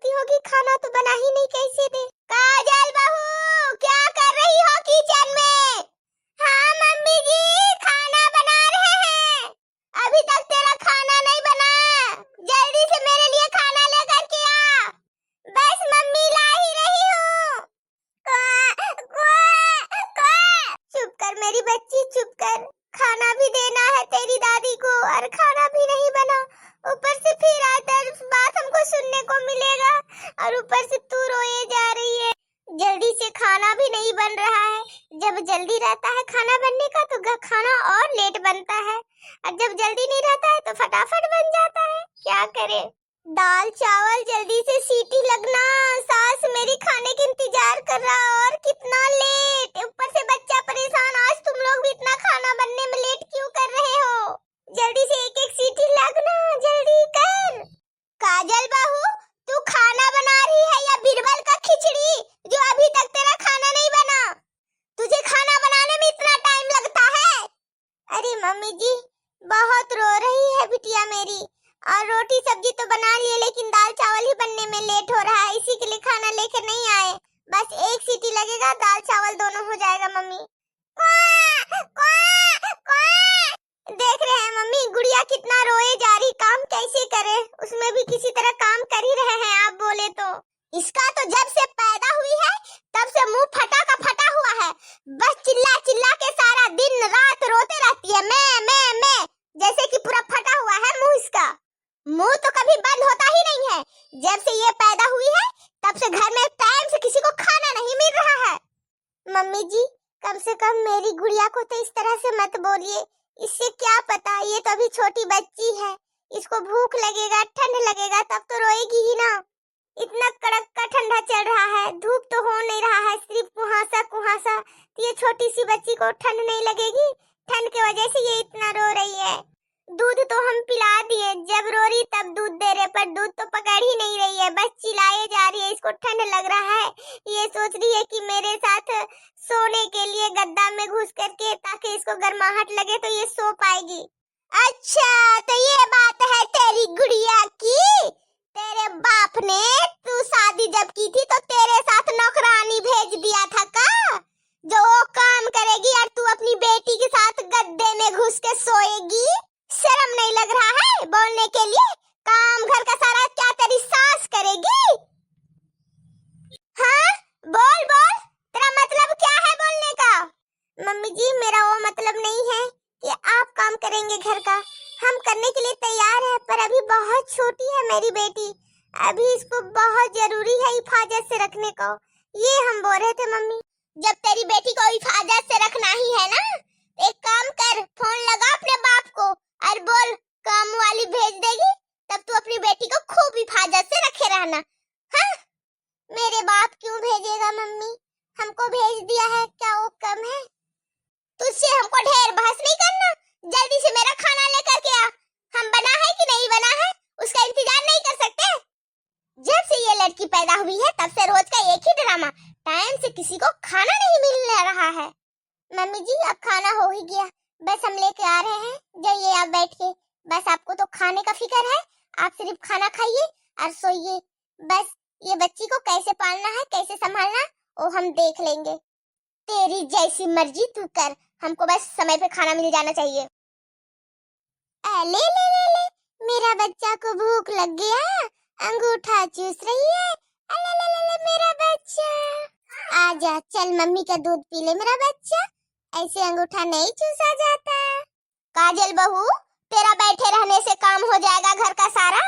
बोलती होगी खाना तो बना ही नहीं, कैसे दे। काजल बहू क्या कर रही हो किचन में? हाँ मम्मी जी खाना बना रहे हैं। अभी तक तेरा खाना नहीं बना, जल्दी से मेरे लिए खाना लेकर के आ। बस मम्मी ला ही रही हूँ। चुप कर मेरी बच्ची, चुप कर। खाना भी देना है तेरी दादी को और खाना भी नहीं बना, ऊपर से फिर आदर बात हमको सुनने को मिलेगा और ऊपर से तू रोए जा रही है। जल्दी से खाना भी नहीं बन रहा है। जब जल्दी रहता है खाना बनने का तो खाना और लेट बनता है, और जब जल्दी नहीं रहता है तो फटाफट बन जाता है। क्या करे? दाल चावल जल्दी से सीटी लगना, सास मेरी खाने के इंतजार कर रहा। और कितना लेट, ऊपर से बच्चा परेशान। आज तुम लोग भी इतना खाना बनने में लेट क्यों कर रहे हो? जल्दी से एक एक सीटी लगना, जल्दी कर। काजल बहू तू खाना बना रही है या बीरबल का खिचड़ी जो अभी तक तेरा खाना नहीं बना? तुझे खाना बनाने में इतना टाइम लगता है? अरे मम्मी जी बहुत रो रही है बिटिया मेरी, और रोटी सब्जी तो बना लिए लेकिन दाल चावल ही बनने में लेट हो रहा है, इसी के लिए खाना लेकर नहीं आए। बस एक सीटी लगेगा, दाल चावल दोनों हो जाएगा मम्मी। देख रहे हैं मम्मी गुड़िया कितना रोए जा रही, काम कैसे करे? उसमें भी किसी तरह काम कर ही रहे हैं आप बोले तो। इसका तो जब से पैदा हुई है तब से मुंह फटा का फटा हुआ है, बस चिल्ला चिल्ला के सारा दिन रात रोते रहती है मैं, जैसे कि पूरा फटा हुआ है मुंह इसका। मुंह तो कभी बंद होता ही नहीं है। जब से ये पैदा हुई है तब से घर में टाइम से किसी को खाना नहीं मिल रहा है। मम्मी जी कम से कम मेरी गुड़िया को तो इस तरह से मत बोलिए, इससे क्या पता, ये तो अभी छोटी बच्ची है, इसको भूख लगेगा ठंड लगेगा तब तो रोएगी ही ना। इतना कड़क का ठंडा चल रहा है, धूप तो हो नहीं रहा है, सिर्फ कुहासा कुहासा, तो ये छोटी सी बच्ची को ठंड नहीं लगेगी? ठंड की वजह से ये इतना रो रही है। दूध तो हम पिला दिए, जब रो रही तब दूध दे रहे, पर दूध तो पकड़ ही नहीं रही है, बस चिल्लाए जा रही है। इसको ठंड लग रहा है, ये सोच रही है कि मेरे साथ सोने के लिए गद्दा में घुस करके, ताकि इसको गर्माहट लगे तो ये सो पाएगी। अच्छा तो ये बात है तेरी गुड़िया की? तेरे बाप ने तू शादी जब की थी तो तेरे साथ नौकरानी भेज दिया था का, जो वो काम करेगी और तू अपनी बेटी के साथ गद्दे में घुस के सोएगी? शर्म नहीं लग रहा है बोलने के लिए? काम घर का सारा क्या तेरी सास करेगी? हाँ बोल बोल, तेरा मतलब क्या है बोलने का? मम्मी जी मेरा वो मतलब नहीं है कि आप काम करेंगे घर का, हम करने के लिए तैयार है, पर अभी बहुत छोटी है मेरी बेटी, अभी इसको बहुत जरूरी है हिफाजत से रखने को, ये हम बोल रहे थे मम्मी। जब तेरी बेटी को हिफाजत से रखना ही है ना, एक काम कर, फोन लगा अपने बाप को और बोल काम वाली भेज देगी, तब तू अपनी बेटी को खूब हिफाजत से रखे रहना। हाँ मेरे बाप क्यों भेजेगा मम्मी, हमको भेज दिया है, क्या वो कम है? तुझसे हमको ढेर बहस नहीं करना, जल्दी से मेरा खाना लेकर के आ। हम बना है कि नहीं बना है उसका इंतजार नहीं कर सकते? जब से ये लड़की पैदा हुई है तब से रोज का एक ही ड्रामा, टाइम से किसी को खाना नहीं मिल रहा है। मम्मी जी अब खाना हो ही गया, बस हम लेके आ रहे हैं, जाइए आप बैठिए, बस आपको तो खाने का फिक्र है, आप सिर्फ खाना खाइए और सोइए, बस ये बच्ची को कैसे पालना है कैसे संभालना वो हम देख लेंगे। तेरी जैसी मर्जी तू कर, हमको बस समय पे खाना मिल जाना चाहिए। ले ले ले ले, मेरा बच्चा को भूख लग गया, अंगूठा चूस रही है। अले ले ले ले मेरा बच्चा, आजा चल मम्मी का दूध पी ले मेरा बच्चा, ऐसे अंगूठा नहीं चूसा जाता। काजल बहू तेरा बैठे रहने से काम हो जाएगा घर का सारा?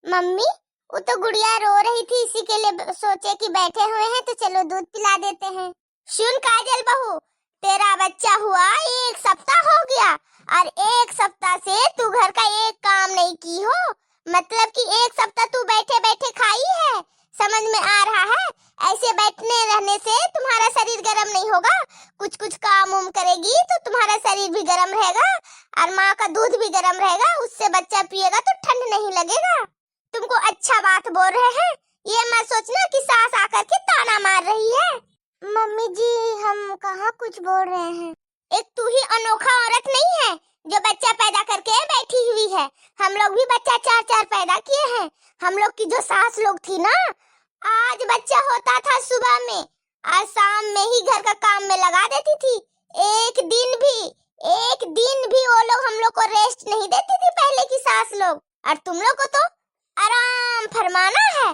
मम्मी वो तो गुड़िया रो रही थी, इसी के लिए सोचे कि बैठे हुए हैं तो चलो दूध पिला देते हैं। सुन काजल बहू, तेरा बच्चा हुआ 1 सप्ताह हो गया और 1 सप्ताह से तू घर का एक काम नहीं की हो, मतलब कि 1 सप्ताह तू बैठे बैठे खाई है, समझ में आ रहा है? ऐसे बैठने रहने से तुम्हारा शरीर गर्म नहीं होगा, कुछ कुछ काम उम करेगी तो तुम्हारा शरीर भी गर्म रहेगा और माँ का दूध भी गर्म रहेगा, उससे बच्चा पिएगा तो ठंड नहीं लगेगा। तुमको अच्छा बात बोल रहे हैं, ये मत सोचना कि सास आकर के ताना मार रही है। मम्मी जी हम कहाँ कुछ बोल रहे हैं, एक तू ही अनोखा औरत नहीं है जो बच्चा पैदा करके बैठी हुई है। हम लोग भी बच्चा 4-4 पैदा किए हैं। हम लोग की जो सास लोग थी ना, आज बच्चा होता था सुबह में, आज शाम में ही घर का काम में लगा देती थी। एक दिन भी वो लोग हम लोग को रेस्ट नहीं देती थी पहले की सास लोग। और तुम लोग को तो आराम फरमाना है।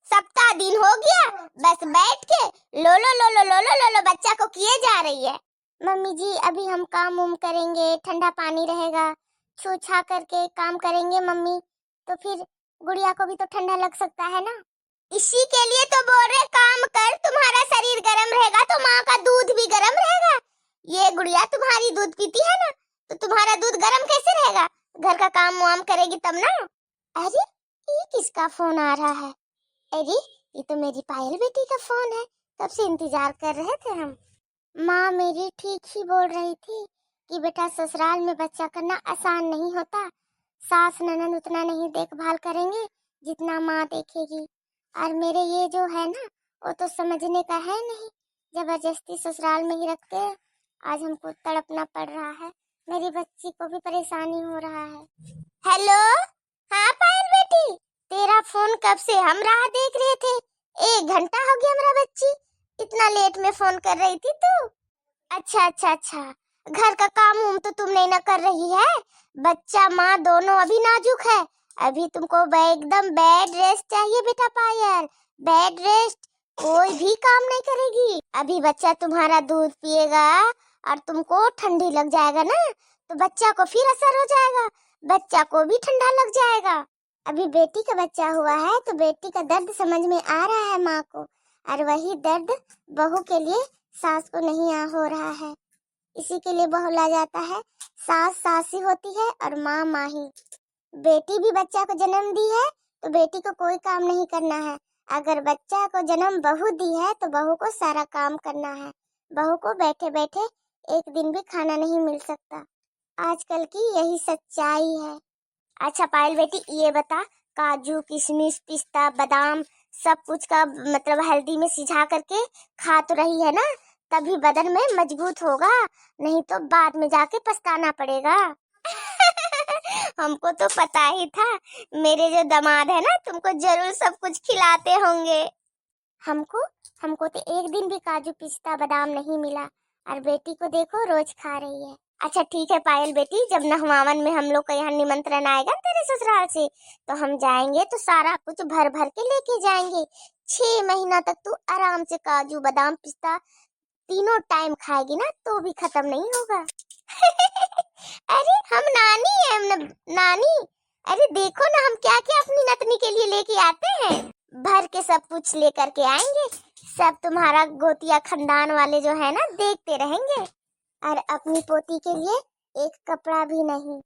सप्ताह दिन हो गया, बस बैठ के लो लो लो लो लो लो लो लो बच्चा को किए जा रही है। मम्मी जी अभी हम काम उम करेंगे, ठंडा पानी रहेगा, छू छा करके काम करेंगे मम्मी, तो फिर गुड़िया को भी तो ठंडा लग सकता है ना। इसी के लिए तो बोल रहे काम कर, तुम्हारा शरीर गर्म रहेगा तो माँ का दूध भी गर्म रहेगा। ये गुड़िया तुम्हारी दूध पीती है ना, तो तुम्हारा दूध गर्म कैसे रहेगा? घर का काम वाम करेगी तब ना। अरे ये किसका फोन आ रहा है? अरे ये तो मेरी पायल बेटी का फोन है, कब से इंतजार कर रहे थे हम। माँ मेरी ठीक ही बोल रही थी कि बेटा ससुराल में बच्चा करना आसान नहीं होता। सास ननद उतना नहीं देखभाल करेंगे जितना माँ देखेगी। और मेरे ये जो है ना, वो तो समझने का है नहीं, जबरदस्ती ससुराल में ही रखते हैं। आज हमको तड़पना पड़ रहा है, मेरी बच्ची को भी परेशानी हो रहा है। हेलो, हाँ पायल बेटी, तेरा फोन कब से हम राह देख रहे थे। 1 घंटा हो गया मेरा बच्ची, इतना लेट में फोन कर रही थी तू। अच्छा, घर का काम उम तो तुम नहीं ना कर रही है। बच्चा माँ दोनों अभी नाजुक है, अभी तुमको एकदम बेड रेस्ट चाहिए बेटा पायल, बेड रेस्ट। कोई भी काम नहीं करेगी। अभी बच्चा तुम्हारा दूध पिएगा और तुमको ठंडी लग जाएगा ना, तो बच्चा को फिर असर हो जाएगा, बच्चा को भी ठंडा लग जाएगा। अभी बेटी का बच्चा हुआ है तो बेटी का दर्द समझ में आ रहा है माँ को, और वही दर्द बहू के लिए सास को नहीं हो रहा है। इसी के लिए बोला जाता है सास सासी होती है और माँ माही। बेटी भी बच्चा को जन्म दी है तो बेटी को कोई काम नहीं करना है। अगर बच्चा को जन्म बहू दी है तो बहू को सारा काम करना है। बहू को बैठे बैठे एक दिन भी खाना नहीं मिल सकता। आजकल की यही सच्चाई है। अच्छा पायल बेटी ये बता, काजू किशमिश पिस्ता बादाम सब कुछ का मतलब हल्दी में सिझा करके खा तो रही है ना, तभी बदन में मजबूत होगा, नहीं तो बाद में जाके पछताना पड़ेगा। हमको तो पता ही था मेरे जो दामाद है ना तुमको जरूर सब कुछ खिलाते होंगे। हमको तो एक दिन भी काजू पिस्ता बादाम नहीं मिला, और बेटी को देखो रोज खा रही है। अच्छा ठीक है पायल बेटी, जब नहवावन में हम लोग का यहाँ निमंत्रण आएगा तेरे ससुराल से, तो हम जाएंगे तो सारा कुछ भर भर के लेके जाएंगे। 6 महीना तक तू आराम से काजू बादाम पिस्ता तीनों टाइम खाएगी ना, तो भी खत्म नहीं होगा। अरे हम नानी है नानी। अरे देखो ना हम क्या क्या अपनी नतनी के लिए लेके आते हैं, भर के सब कुछ लेकर के आएंगे। सब तुम्हारा गोतिया खानदान वाले जो है ना देखते रहेंगे, और अपनी पोती के लिए एक कपड़ा भी नहीं।